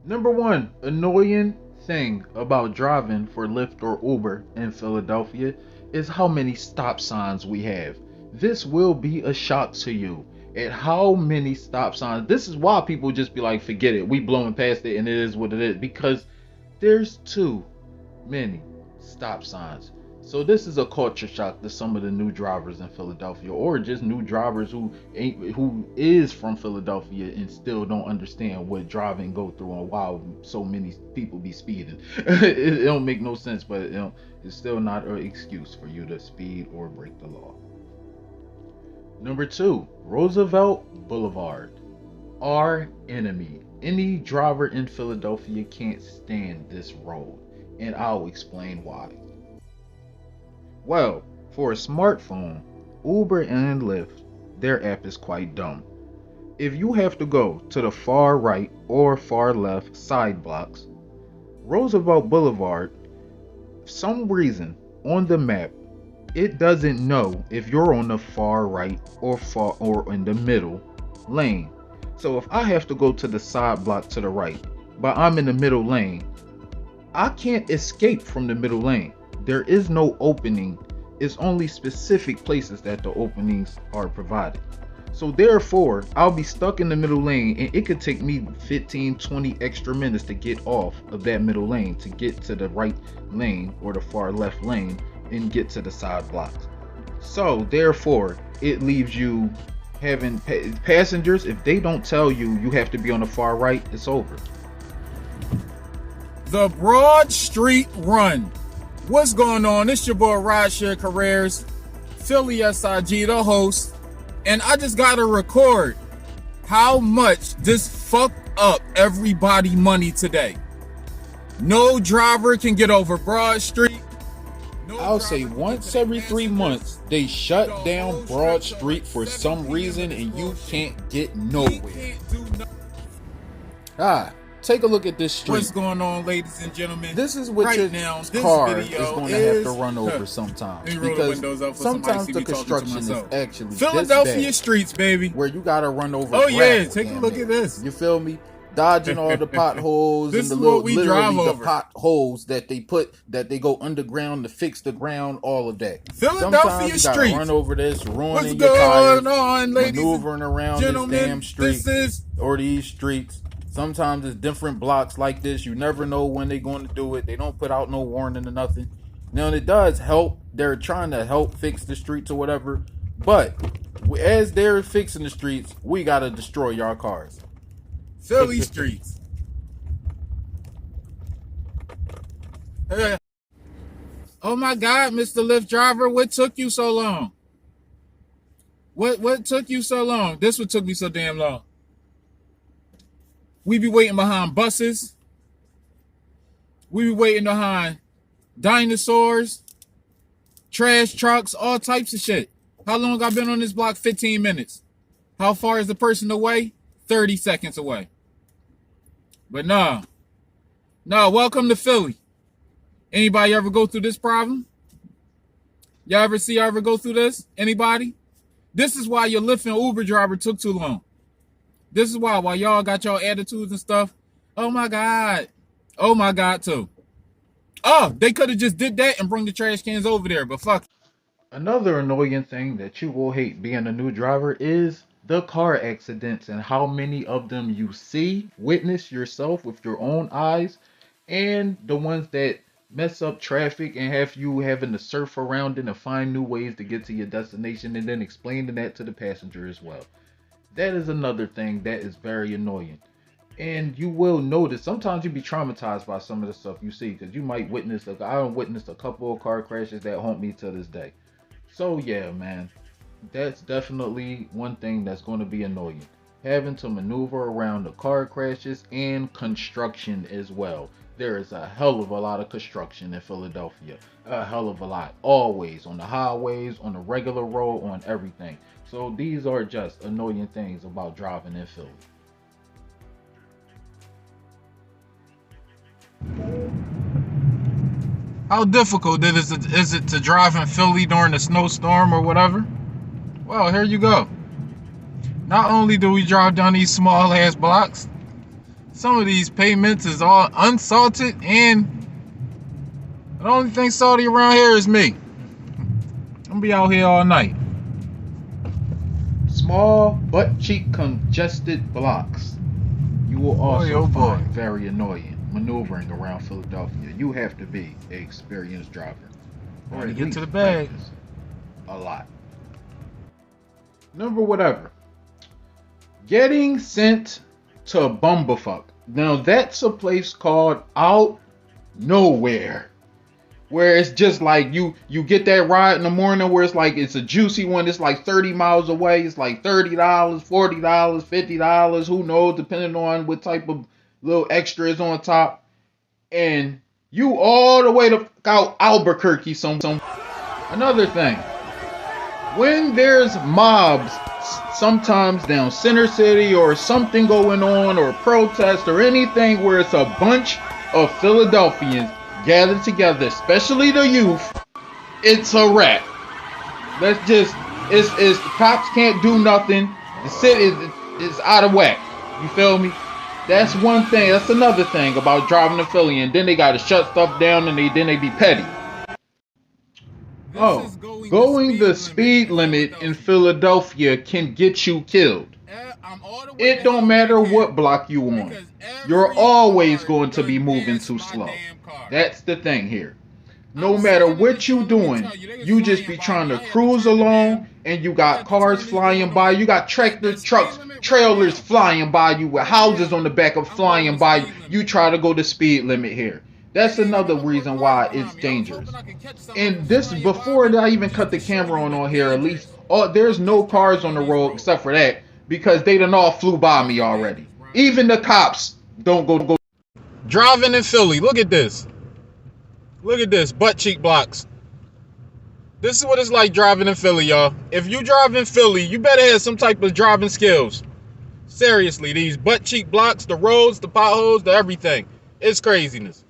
Number one annoying thing about driving for Lyft or Uber in Philadelphia is how many stop signs we have. This will be a shock to you at how many stop signs. This is why people just be like, forget it, we blowing past it and it is what it is, because there's too many stop signs. So this is a culture shock to some of the new drivers in Philadelphia, or just new drivers who is from Philadelphia and still don't understand what driving go through and why so many people be speeding. It don't make no sense, but it's still not an excuse for you to speed or break the law. Number two, Roosevelt Boulevard. Our enemy. Any driver in Philadelphia can't stand this road, and I'll explain why. Well, for a smartphone, Uber and Lyft, their app is quite dumb. If you have to go to the far right or far left side blocks, Roosevelt Boulevard, for some reason on the map, it doesn't know if you're on the far right or in the middle lane. So if I have to go to the side block to the right, but I'm in the middle lane, I can't escape from the middle lane. There is no opening. It's only specific places that the openings are provided. So therefore, I'll be stuck in the middle lane, and it could take me 15-20 extra minutes to get off of that middle lane to get to the right lane or the far left lane and get to the side blocks. So therefore, it leaves you having passengers, if they don't tell you you have to be on the far right, it's over. The Broad Street Run. What's going on? It's your boy Rideshare Careers, Philly SIG, the host, and I just gotta record how much this fucked up everybody money today. No driver can get over Broad Street. I'll say once every 3 months they shut down Broad Street for some reason and you can't get nowhere. Take a look at this street. What's going on, ladies and gentlemen? This is what right your now, car is going to have to run over sometimes, because sometimes the to construction is actually Philadelphia this bad, streets, baby, where you got to run over. Oh yeah, gravel, take a look at this. You feel me? Dodging all the potholes This and the is little what we drive literally the over. potholes that they put, that they go underground to fix the ground, all of that. Philadelphia Sometimes you gotta streets. run over this, ruining What's your tires, going on, ladies maneuvering around this gentlemen? damn street This is or these streets. Sometimes it's different blocks like this. You never know when they're going to do it. They don't put out no warning or nothing. Now, it does help. They're trying to help fix the streets or whatever. But as they're fixing the streets, we got to destroy your cars. Philly streets. Oh my God, Mr. Lyft driver, what took you so long? What took you so long? This what took me so damn long. We be waiting behind buses. We be waiting behind dinosaurs, trash trucks, all types of shit. How long I been on this block? 15 minutes. How far is the person away? 30 seconds away. But nah, welcome to Philly. Anybody ever go through this problem? Y'all ever go through this? Anybody? This is why your Lyft and Uber driver took too long. This is why y'all got y'all attitudes and stuff. Oh my God too. Oh, they could have just did that and bring the trash cans over there, but fuck. Another annoying thing that you will hate being a new driver is the car accidents and how many of them you see, witness yourself with your own eyes, and the ones that mess up traffic and have you having to surf around it and find new ways to get to your destination, and then explaining that to the passenger as well. That is another thing that is very annoying. And you will notice sometimes you be traumatized by some of the stuff you see, because you might witness, I witnessed a couple of car crashes that haunt me to this day. So yeah, man, that's definitely one thing that's going to be annoying. Having to maneuver around the car crashes and construction as well. There is a hell of a lot of construction in Philadelphia. A hell of a lot. Always. On the highways, on the regular road, on everything. So these are just annoying things about driving in Philly. How difficult is it to drive in Philly during a snowstorm or whatever? Well, here you go. Not only do we drive down these small ass blocks, Some of these pavements is all unsalted, and the only thing salty around here is me. I'm gonna be out here all night. Small, butt-cheek congested blocks. You will also find very annoying maneuvering around Philadelphia. You have to be an experienced driver. Or to get to the bag. A lot. Number whatever. Getting sent to Bumblefuck. Now that's a place called Out Nowhere. Where it's just like you get that ride in the morning where it's like it's a juicy one, it's like 30 miles away, it's like $30, $40, $50, who knows, depending on what type of little extra is on top. And you all the way to out Albuquerque some. Another thing, when there's mobs sometimes down Center City or something going on or protest or anything where it's a bunch of Philadelphians gathered together, especially the youth, it's a wrap. Let's just, it's cops can't do nothing. The city is out of whack. You feel me? That's one thing. That's another thing about driving to Philly, and then they gotta shut stuff down, and then they be petty. Going the speed limit in Philadelphia can get you killed. It don't matter what block you on. You're always going to be moving too slow. That's the thing here. No matter what you doing, you just be trying to cruise along, and you got cars flying by. You got tractors, trucks, trailers flying by you with houses on the back of flying by you. You try to go the speed limit here. That's another reason why it's dangerous. And this, before I even cut the camera on here, at least, there's no cars on the road except for that, because they done all flew by me already. Even the cops don't go. Driving in Philly, look at this. Look at this, butt cheek blocks. This is what it's like driving in Philly, y'all. If you drive in Philly, you better have some type of driving skills. Seriously, these butt cheek blocks, the roads, the potholes, the everything. It's craziness.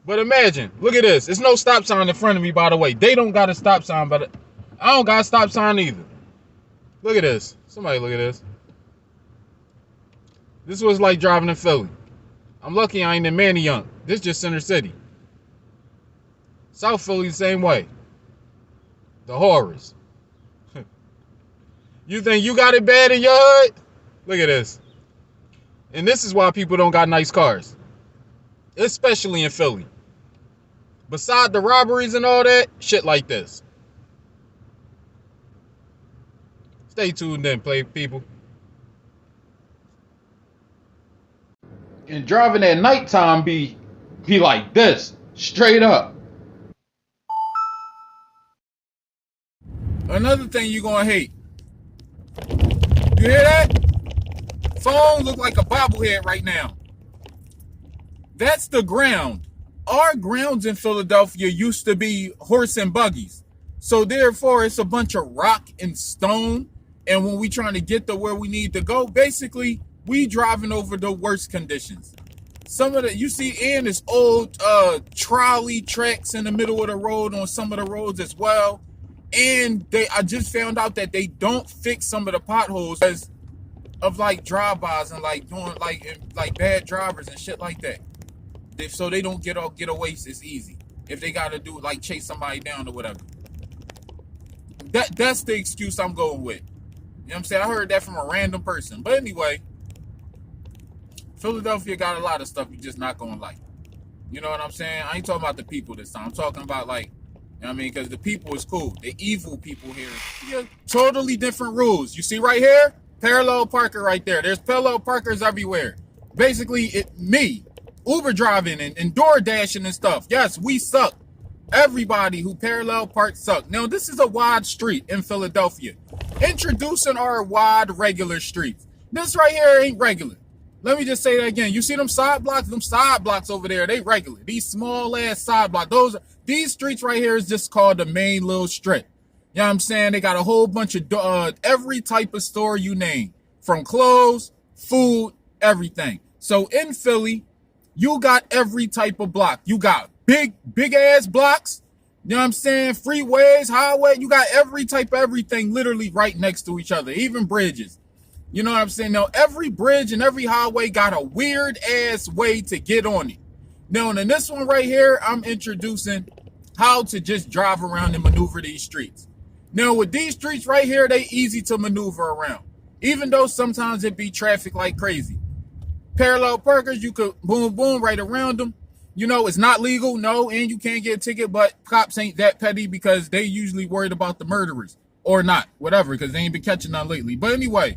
But imagine, look at this. There's no stop sign in front of me, by the way. They don't got a stop sign, but I don't got a stop sign either. Look at this. Somebody look at this. This was like driving in Philly. I'm lucky I ain't in Manayunk. This just Center City. South Philly the same way. The horrors. You think you got it bad in your hood? Look at this. And this is why people don't got nice cars. Especially in Philly. Beside the robberies and all that, shit like this. Stay tuned in, people. And driving at nighttime be like this, straight up. Another thing you gonna hate. You hear that? Phone look like a bobblehead right now. That's the ground. Our grounds in Philadelphia used to be horse and buggies. So therefore, it's a bunch of rock and stone. And when we trying to get to where we need to go, basically, we driving over the worst conditions. Some of the, you see, and it's old trolley tracks in the middle of the road on some of the roads as well. And I just found out that they don't fix some of the potholes because of like drive-bys and like doing like bad drivers and shit like that. So they don't get away as easy if they got to do like chase somebody down or whatever. That's the excuse I'm going with. You know what I'm saying? I heard that from a random person. But anyway, Philadelphia got a lot of stuff you just not gonna like. You know what I'm saying? I ain't talking about the people this time. I'm talking about like, you know what I mean? Because the people is cool. The evil people here, yeah, totally different rules. You see right here? Parallel parker right there. There's parallel parkers everywhere. Basically, me, Uber driving and door dashing and stuff. Yes, we suck. Everybody who parallel park suck. Now, this is a wide street in Philadelphia. Introducing our wide regular streets. This right here ain't regular. Let me just say that again. You see them side blocks? Them side blocks over there, they regular. These small ass side blocks. These streets right here is just called the main little strip. You know what I'm saying? They got a whole bunch of every type of store you name. From clothes, food, everything. So in Philly, you got every type of block. You got big ass blocks. You know what I'm saying? Freeways, highway. You got every type of everything literally right next to each other. Even bridges. You know what I'm saying? Now, every bridge and every highway got a weird ass way to get on it. Now, in this one right here, I'm introducing how to just drive around and maneuver these streets. Now, with these streets right here, they easy to maneuver around, even though sometimes it be traffic like crazy. Parallel parkers, you could boom, boom right around them. You know, it's not legal, no, and you can't get a ticket, but cops ain't that petty because they usually worried about the murderers or not, whatever, because they ain't been catching none lately. But anyway,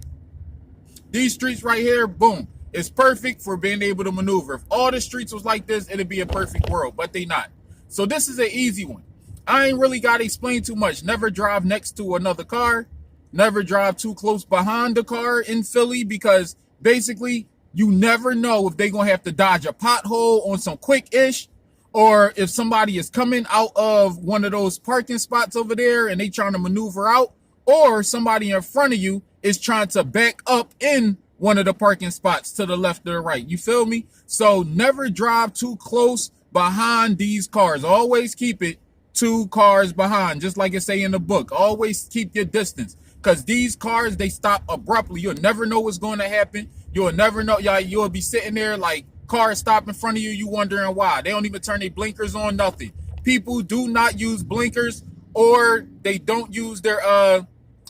these streets right here, boom, it's perfect for being able to maneuver. If all the streets was like this, it'd be a perfect world, but they not. So this is an easy one. I ain't really got to explain too much. Never drive next to another car. Never drive too close behind the car in Philly because basically you never know if they're going to have to dodge a pothole on some quick-ish or if somebody is coming out of one of those parking spots over there and they trying to maneuver out, or somebody in front of you is trying to back up in one of the parking spots to the left or the right. You feel me? So never drive too close behind these cars. Always keep it 2 cars behind, just like it say in the book. Always keep your distance because these cars, they stop abruptly. You'll never know what's going to happen. You'll never know. You'll be sitting there like cars stop in front of you. You wondering why. They don't even turn their blinkers on, nothing. People do not use blinkers or they don't use their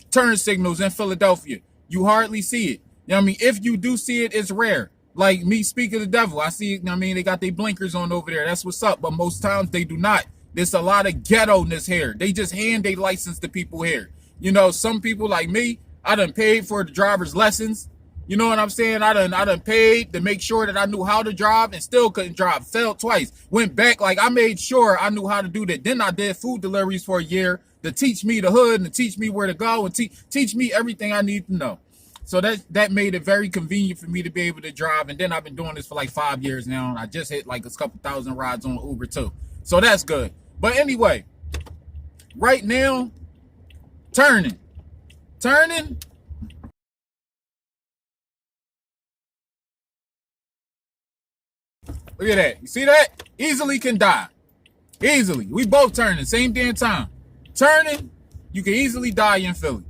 turn signals in Philadelphia. You hardly see it. You know what I mean? If you do see it, it's rare. Like me, speak of the devil. I see it. You know what I mean? They got their blinkers on over there. That's what's up. But most times they do not. There's a lot of ghetto-ness here. They just hand their license to people here. You know, some people like me, I done paid for the driver's lessons. You know what I'm saying? I done paid to make sure that I knew how to drive and still couldn't drive. Failed twice. Went back, like I made sure I knew how to do that. Then I did food deliveries for a year to teach me the hood and to teach me where to go and teach me everything I need to know. So that made it very convenient for me to be able to drive. And then I've been doing this for like 5 years now. And I just hit like a couple thousand rides on Uber too. So that's good. But anyway, right now, turning. Look at that. You see that? Easily can die. Easily. We both turning. Same damn time. Turning, you can easily die in Philly.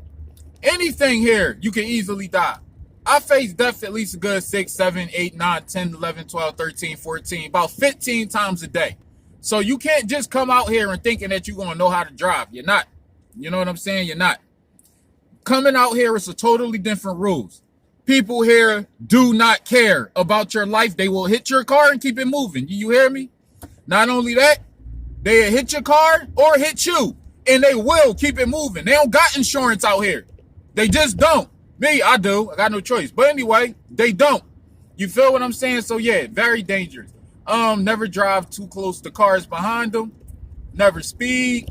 Anything here, you can easily die. I face death at least a good 6, 7, 8, 9, 10, 11, 12, 13, 14, about 15 times a day. So you can't just come out here and thinking that you're going to know how to drive. You're not. You know what I'm saying? You're not. Coming out here is a totally different rules. People here do not care about your life. They will hit your car and keep it moving. You hear me? Not only that, they hit your car or hit you, and they will keep it moving. They don't got insurance out here. They just don't. Me, I do. I got no choice. But anyway, they don't. You feel what I'm saying? So yeah, very dangerous. Never drive too close to cars behind them. Never speed.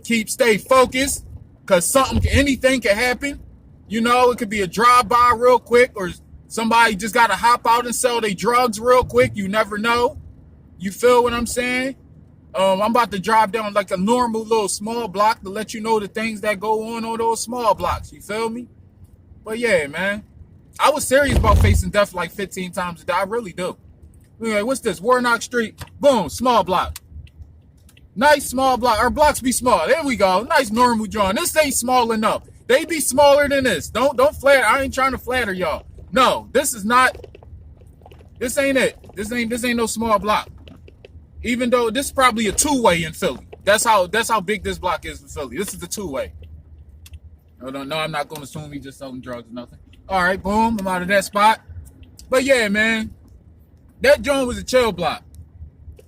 Stay focused, cause anything can happen. You know, it could be a drive-by real quick, or somebody just gotta hop out and sell their drugs real quick. You never know. You feel what I'm saying? I'm about to drive down like a normal little small block to let you know the things that go on those small blocks. You feel me? But yeah, man, I was serious about facing death like 15 times a day. I really do. Anyway, what's this? Warnock Street. Boom, small block. Nice small block. Our blocks be small. There we go. Nice normal drawing. This ain't small enough. They be smaller than this. Don't flatter. I ain't trying to flatter y'all. No, this is not. This ain't it. This ain't no small block. Even though this is probably a 2-way in Philly. That's how big this block is in Philly. This is the 2-way. No, I'm not gonna assume he just selling drugs or nothing. All right, boom. I'm out of that spot. But yeah, man, that joint was a chill block.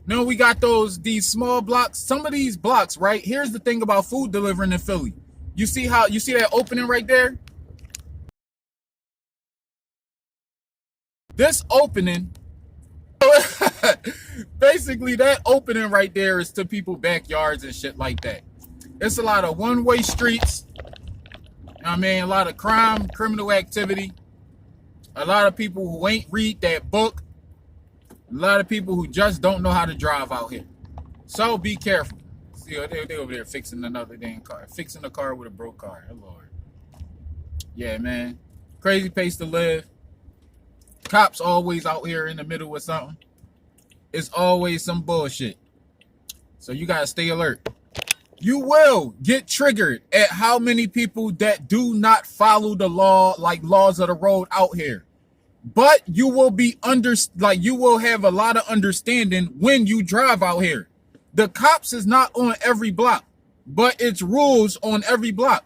Now we got these small blocks. Some of these blocks, right? Here's the thing about food delivering in Philly. You see that opening right there? This opening, basically that opening right there is to people's backyards and shit like that. It's a lot of one-way streets. I mean, a lot of crime, criminal activity. A lot of people who ain't read that book. A lot of people who just don't know how to drive out here. So be careful. See, they over there fixing another damn car. Fixing a car with a broke car. Oh, Lord. Yeah, man. Crazy place to live. Cops always out here in the middle with something. It's always some bullshit. So you gotta stay alert. you will get triggered at how many people that do not follow the law, like laws of the road out here. But you will be you will have a lot of understanding when you drive out here. The cops is not on every block, but it's rules on every block.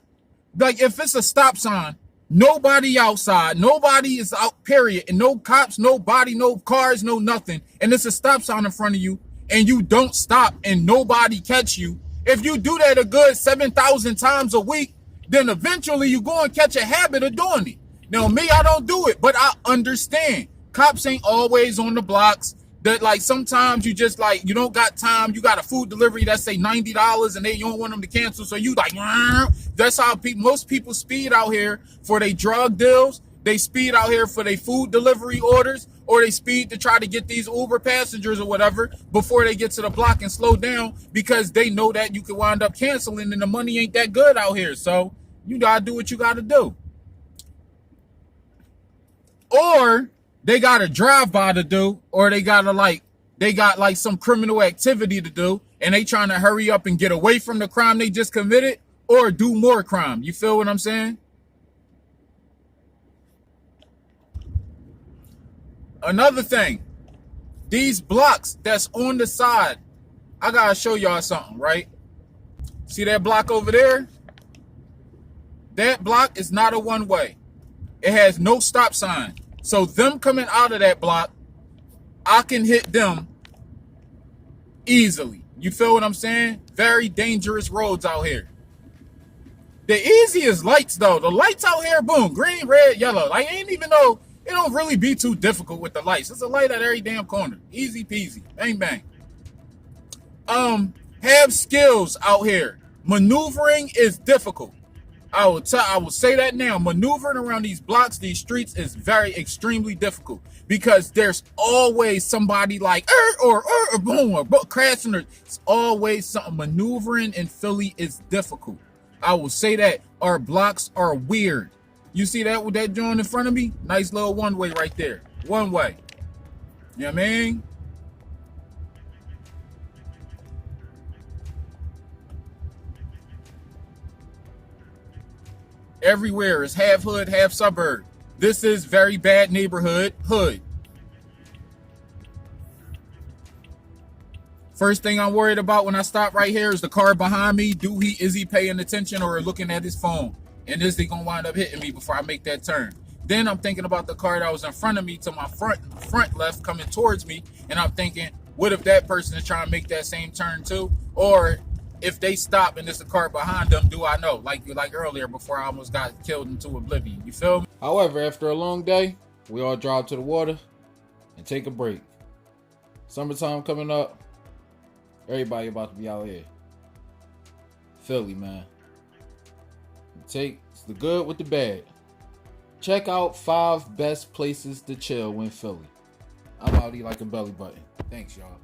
Like if it's a stop sign, nobody outside, nobody is out, period. And no cops, nobody, no cars, no nothing. And it's a stop sign in front of you and you don't stop and nobody catch you. If you do that a good 7,000 times a week, then eventually you go and catch a habit of doing it. Now, me, I don't do it, but I understand. Cops ain't always on the blocks. That like sometimes you just like, you don't got time. You got a food delivery that say $90 and you don't want them to cancel. So you like, that's how most people speed out here for their drug deals. They speed out here for their food delivery orders, or they speed to try to get these Uber passengers or whatever before they get to the block and slow down because they know that you can wind up canceling and the money ain't that good out here. So you gotta do what you gotta do. Or they got a drive-by to do, or they got some criminal activity to do, and they trying to hurry up and get away from the crime they just committed, or do more crime. You feel what I'm saying? Another thing, these blocks that's on the side, I gotta show y'all something, right? See that block over there? That block is not a one-way. It has no stop sign. So them coming out of that block, I can hit them easily. You feel what I'm saying? Very dangerous roads out here. The easiest lights though, the lights out here, boom, green, red, yellow. Like ain't even though it don't really be too difficult with the lights. It's a light at every damn corner. Easy peasy. Bang bang. Have skills out here. Maneuvering is difficult. I will say that now. Maneuvering around these blocks, these streets is very extremely difficult because there's always somebody like or boom or crashing. It's always something. Maneuvering in Philly is difficult. I will say that. Our blocks are weird. You see that with that joint in front of me? Nice little one way right there. One way. You know what I mean? Everywhere is half hood, half suburb. This is very bad neighborhood hood. First thing I'm worried about when I stop right here is the car behind me. Is he paying attention or looking at his phone? And is he gonna wind up hitting me before I make that turn? Then I'm thinking about the car that was in front of me to my front left coming towards me. And I'm thinking, what if that person is trying to make that same turn too? Or if they stop and there's a car behind them, do I know? Like earlier before I almost got killed into oblivion. You feel me? However, after a long day, we all drive to the water and take a break. Summertime coming up. Everybody about to be out here. Philly, man. Take the good with the bad. Check out 5 best places to chill in Philly. I'm out here like a belly button. Thanks, y'all.